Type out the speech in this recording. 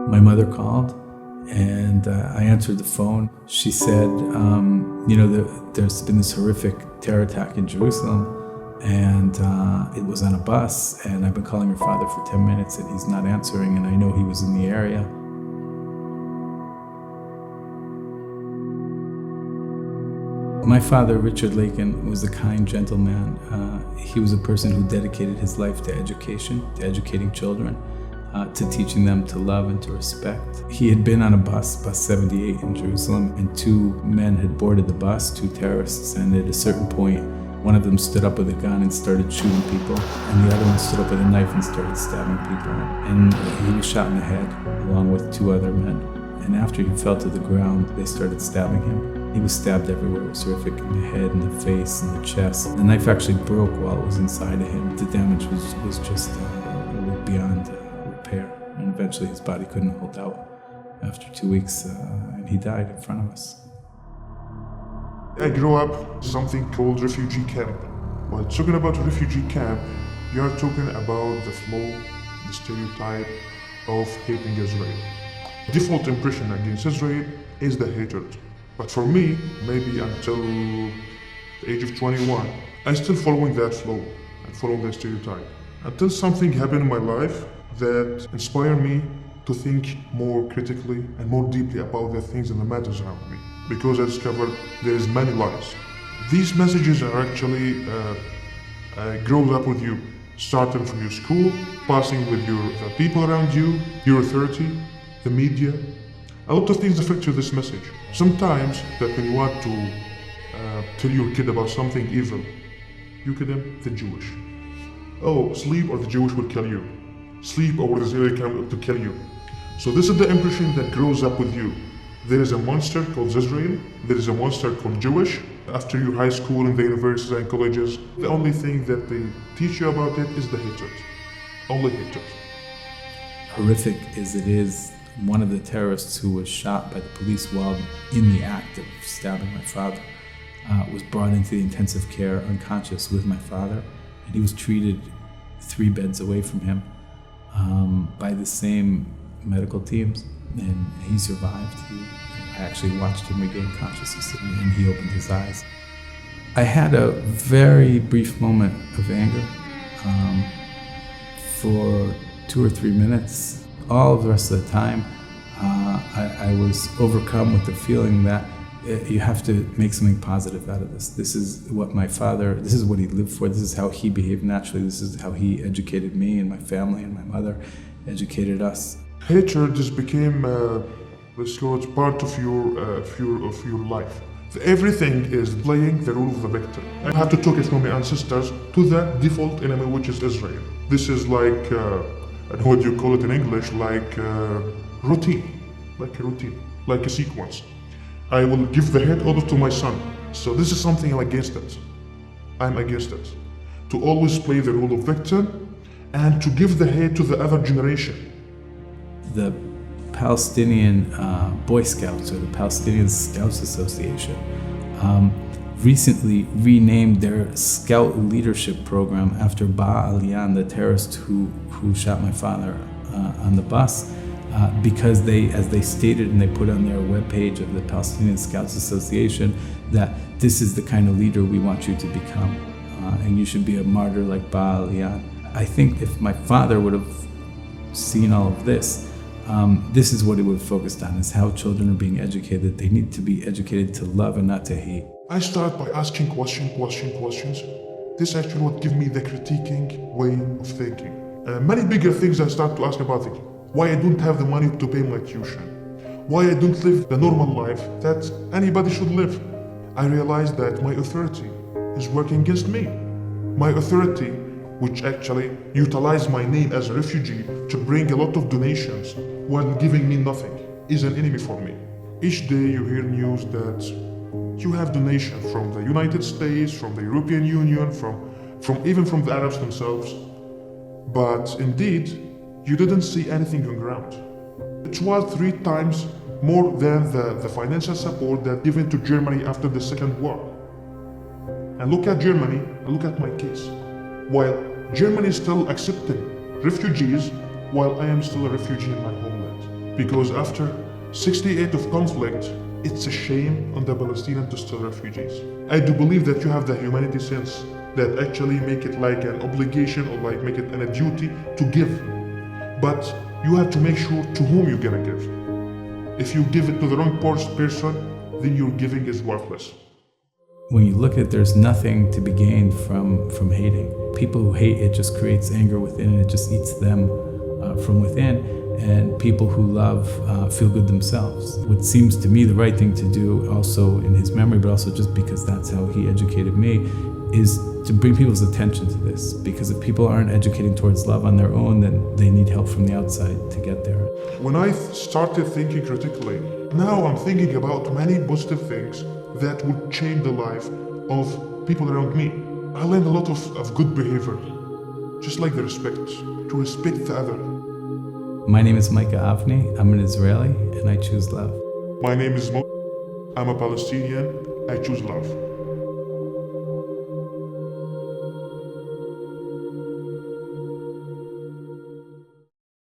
My mother called, and I answered the phone. She said, there's been this horrific terror attack in Jerusalem, and it was on a bus, and I've been calling your father for 10 minutes, and he's not answering, and I know he was in the area. My father, Richard Lakin, was a kind, gentle man. He was a person who dedicated his life to education, to educating children, to teaching them to love and to respect. He had been on a bus 78 in Jerusalem, and two men had boarded the bus, two terrorists, and at a certain point, one of them stood up with a gun and started shooting people, and the other one stood up with a knife and started stabbing people. And he was shot in the head, along with two other men. And after he fell to the ground, they started stabbing him. He was stabbed everywhere. It was horrific, in the head, in the face, in the chest. The knife actually broke while it was inside of him. The damage was just beyond repair. And eventually his body couldn't hold out after 2 weeks, and he died in front of us. I grew up something called refugee camp. While talking about refugee camp, you are talking about the flaw, the stereotype of hating Israel. Default impression against Israel is the hatred. But for me, maybe until the age of 21, I still following that flow and following that stereotype. Until something happened in my life that inspired me to think more critically and more deeply about the things and the matters around me. Because I discovered there is many lies. These messages are actually grown up with you, starting from your school, passing with the people around you, your authority, the media. A lot of things affect you this message. Sometimes that when you want to tell your kid about something evil, you kill them, the Jewish. Oh, sleep or the Jewish will kill you. Sleep or the Israeli come to kill you. So this is the impression that grows up with you. There is a monster called Israel. There is a monster called Jewish. After your high school and the universities and colleges, the only thing that they teach you about it is the hatred. Only hatred. Horrific as it is, one of the terrorists who was shot by the police while in the act of stabbing my father was brought into the intensive care unconscious with my father, and he was treated 3 beds away from him by the same medical teams, and he survived. I actually watched him regain consciousness, and he opened his eyes. I had a very brief moment of anger for 2 or 3 minutes. All of the rest of the time, I was overcome with the feeling that you have to make something positive out of this. This is what this is what he lived for. This is how he behaved naturally. This is how he educated me and my family, and my mother educated us. Hatred just became, let's call it, part of your life. Everything is playing the role of the victim. I have to take it from my ancestors to the default enemy, which is Israel. This is like, what do you call it in English? Like routine, like a sequence. I will give the hate over to my son. So this is something I'm against it. I'm against it. To always play the role of victim and to give the hate to the other generation. The Palestinian Boy Scouts, or the Palestinian Scouts Association, recently renamed their Scout Leadership Program after Ba Aliyan, the terrorist who shot my father on the bus, because they, as they stated and they put on their webpage of the Palestinian Scouts Association, that this is the kind of leader we want you to become, and you should be a martyr like Ba Aliyan. I think if my father would have seen all of this, this is what it would have focused on, is how children are being educated. They need to be educated to love and not to hate. I start by asking questions. This actually would give me the critiquing way of thinking. Many bigger things I start to ask about it. Why I don't have the money to pay my tuition. Why I don't live the normal life that anybody should live. I realize that my authority is working against me. My authority, which actually utilized my name as a refugee to bring a lot of donations while giving me nothing, is an enemy for me. Each day you hear news that you have donations from the United States, from the European Union, even from the Arabs themselves. But indeed, you didn't see anything on ground. It was 3 times more than the financial support that given to Germany after the Second War. And look at Germany, and look at my case. While Germany is still accepting refugees, while I am still a refugee in my homeland. Because after 68 of conflict, it's a shame on the Palestinians to still refugees. I do believe that you have the humanity sense that actually make it like an obligation or like make it a duty to give. But you have to make sure to whom you're gonna give. If you give it to the wrong person, then your giving is worthless. When you look at it, there's nothing to be gained from hating. People who hate, it just creates anger within, and it just eats them from within. And people who love feel good themselves. What seems to me the right thing to do, also in his memory, but also just because that's how he educated me, is to bring people's attention to this. Because if people aren't educating towards love on their own, then they need help from the outside to get there. When I started thinking critically, now I'm thinking about many positive things that would change the life of people around me. I learned a lot of good behavior, just like the respect, to respect the other. My name is Micah Avni. I'm an Israeli, and I choose love. My name is Mo. I'm a Palestinian. I choose love.